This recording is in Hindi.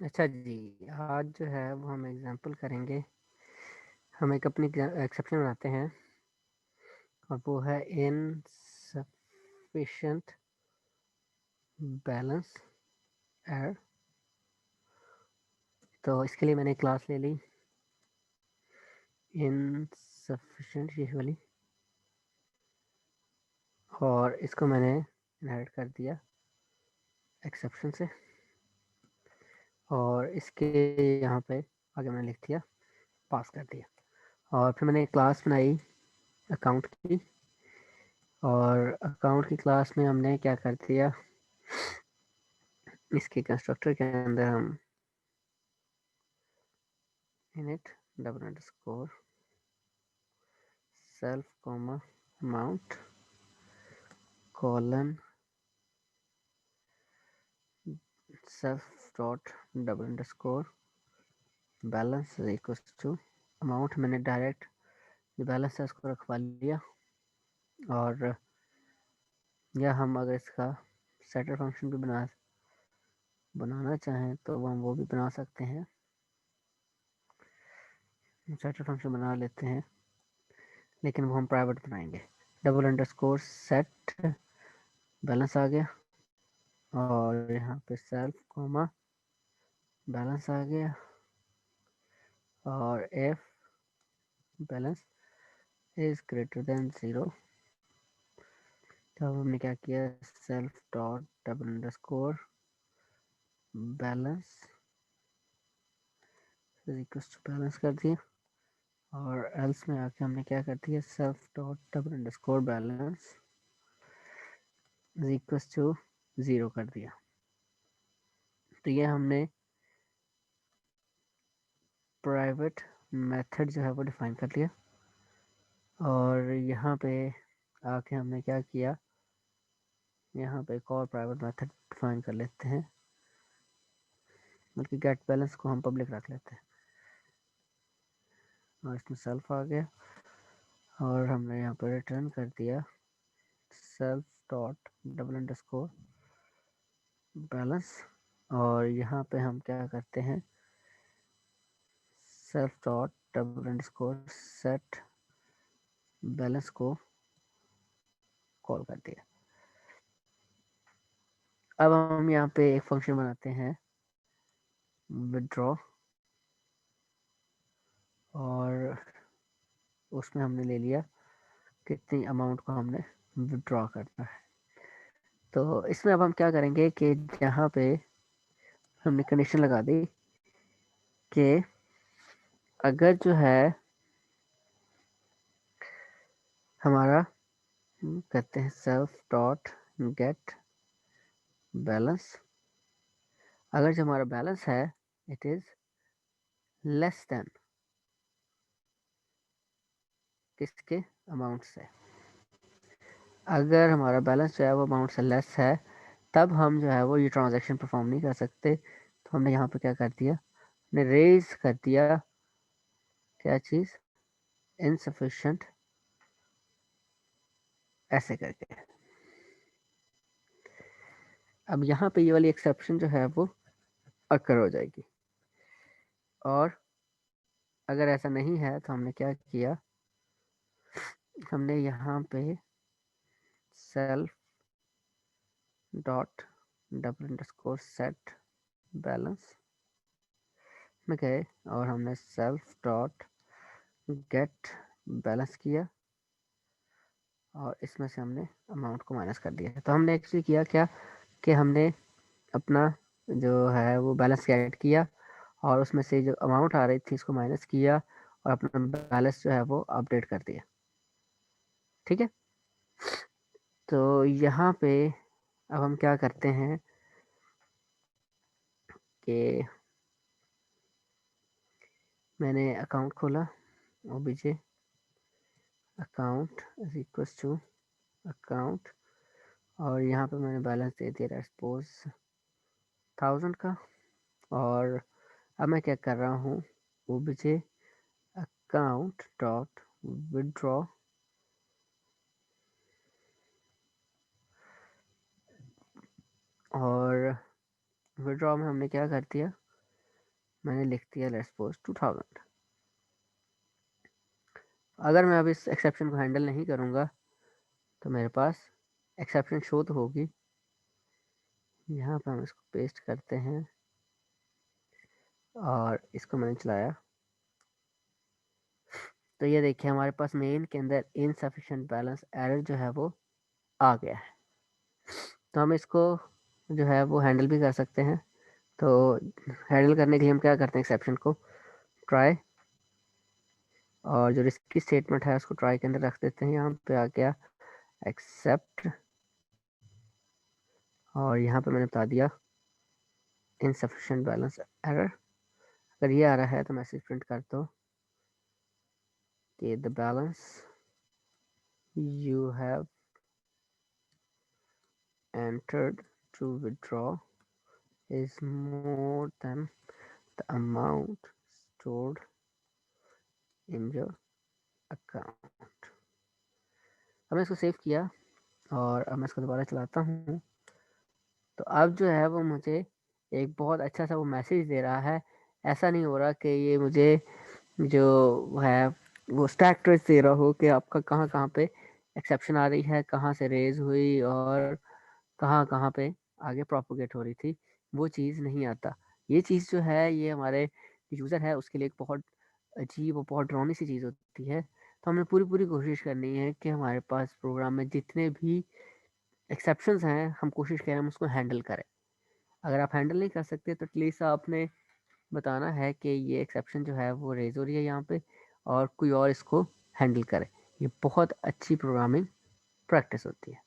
अच्छा जी, आज जो है वो हम एग्जांपल करेंगे। हम एक अपनी एक्सेप्शन बनाते हैं और वो है इनसफिशिएंट बैलेंस एरर। तो इसके लिए मैंने क्लास ले ली इनसफिशिएंट ये वाली, और इसको मैंने इनहेरिट कर दिया एक्सेप्शन से, और इसके यहाँ पे आगे मैंने लिख दिया पास कर दिया। और फिर मैंने एक क्लास बनाई अकाउंट की, और अकाउंट की क्लास में हमने क्या कर दिया, इसके कंस्ट्रक्टर के अंदर हम init double underscore self comma amount colon self dot double underscore balance equal to amount. मैंने डायरेक्ट जो बैलेंस है उसको रखवा लिया, और या हम अगर इसका सेटर फंक्शन भी बनाना चाहें तो हम वो भी बना सकते हैं। सेटर फंक्शन बना लेते हैं, लेकिन वो हम प्राइवेट बनाएंगे। डबल अंडरस्कोर सेट बैलेंस आ गया, और यहाँ पे सेल्फ कॉमा बैलेंस आ गया, और F balance is greater than 0। तो हमने क्या किया, self dot double underscore balance balance कर दिया, और एल्स में आके हमने क्या कर दिया, self dot double underscore balance is equal to 0 कर दिया। तो ये हमने प्राइवेट मेथड जो है वो डिफाइन कर लिया, और यहाँ पे आके हमने क्या किया, यहाँ पे एक और प्राइवेट मेथड डिफाइन कर लेते हैं, बल्कि गेट बैलेंस को हम पब्लिक रख लेते हैं, और इसमें सेल्फ आ गया, और हमने यहाँ पर रिटर्न कर दिया self dot double underscore balance. और यहाँ पे हम क्या करते हैं, self dot double underscore set balance को कॉल कर दिया। अब हम यहाँ पे एक फंक्शन बनाते हैं विड्रॉ, और उसमें हमने ले लिया कितनी अमाउंट को हमने विड्रॉ करना है। तो इसमें अब हम क्या करेंगे कि यहाँ पे हमने कंडीशन लगा दी कि अगर जो है हमारा कहते हैं सेल्फ डॉट गेट बैलेंस, अगर जो हमारा बैलेंस है इट इज लेस देन किसके, अमाउंट से। अगर हमारा बैलेंस जो है वो अमाउंट से लेस है, तब हम जो है वो ये ट्रांजैक्शन परफॉर्म नहीं कर सकते। तो हमने यहाँ पे क्या कर दिया, हमने रेज कर दिया क्या चीज़, इनसफिशिएंट, ऐसे करके। अब यहाँ पे ये वाली एक्सेप्शन जो है वो अकर हो जाएगी, और अगर ऐसा नहीं है तो हमने क्या किया, हमने यहाँ पे self dot double underscore set balance में गए, और हमने सेल्फ डॉट गेट बैलेंस किया, और इसमें से हमने अमाउंट को माइनस कर दिया। तो हमने एक्चुअली किया क्या कि हमने अपना जो है वो बैलेंस ऐड किया, और उसमें से जो अमाउंट आ रही थी इसको माइनस किया, और अपना बैलेंस जो है वो अपडेट कर दिया। ठीक है, तो यहाँ पे अब हम क्या करते हैं कि मैंने अकाउंट खोला, OBJ account is equal to account, और यहाँ पे मैंने बैलेंस दे दिया सपोज 1000 का। और अब मैं क्या कर रहा हूँ, ओबीजे अकाउंट डॉट विड्रॉ, और विड्रॉ में हमने क्या कर दिया, मैंने लिख दिया लेट्स सपोज 2000। अगर मैं अब इस एक्सेप्शन को हैंडल नहीं करूँगा तो मेरे पास एक्सेप्शन शो तो होगी। यहाँ पे हम इसको पेस्ट करते हैं और इसको मैंने चलाया तो ये देखिए हमारे पास मेन के अंदर इनसफिशिएंट बैलेंस एरर जो है वो आ गया है। तो हम इसको जो है वो हैंडल भी कर सकते हैं। तो हैंडल करने के लिए हम क्या करते हैं, एक्सेप्शन को ट्राई और जो रिस्की स्टेटमेंट है उसको ट्राई के अंदर रख देते हैं। यहाँ पे आ गया एक्सेप्ट और यहाँ पे मैंने बता दिया इनसफिशिएंट बैलेंस एरर। अगर ये आ रहा है तो मैसेज प्रिंट कर दो कि the balance you have entered to withdraw is more than the amount stored in your account। अब मैं इसको सेव किया और अब मैं इसको दोबारा चलाता हूँ तो अब जो है वो मुझे एक बहुत अच्छा सा वो मैसेज दे रहा है। ऐसा नहीं हो रहा कि ये मुझे जो है वो स्टैक ट्रेस दे रहा हो कि आपका कहाँ कहाँ पे एक्सेप्शन आ रही है, कहाँ से रेज हुई और कहाँ कहाँ पे आगे प्रोपोगेट हो रही थी। वो चीज़ नहीं आता। ये चीज़ जो है ये हमारे यूज़र है उसके लिए एक बहुत अजीब और बहुत डरावनी सी चीज़ होती है। तो हमें पूरी पूरी कोशिश करनी है कि हमारे पास प्रोग्राम में जितने भी एक्सेप्शंस हैं हम कोशिश करें हम उसको हैंडल करें। अगर आप हैंडल नहीं कर सकते तो एटलीस्ट आपने बताना है कि ये एक्सेप्शन जो है वो रेज हो रही है यहाँ पे और कोई और इसको हैंडल करे। ये बहुत अच्छी प्रोग्रामिंग प्रैक्टिस होती है।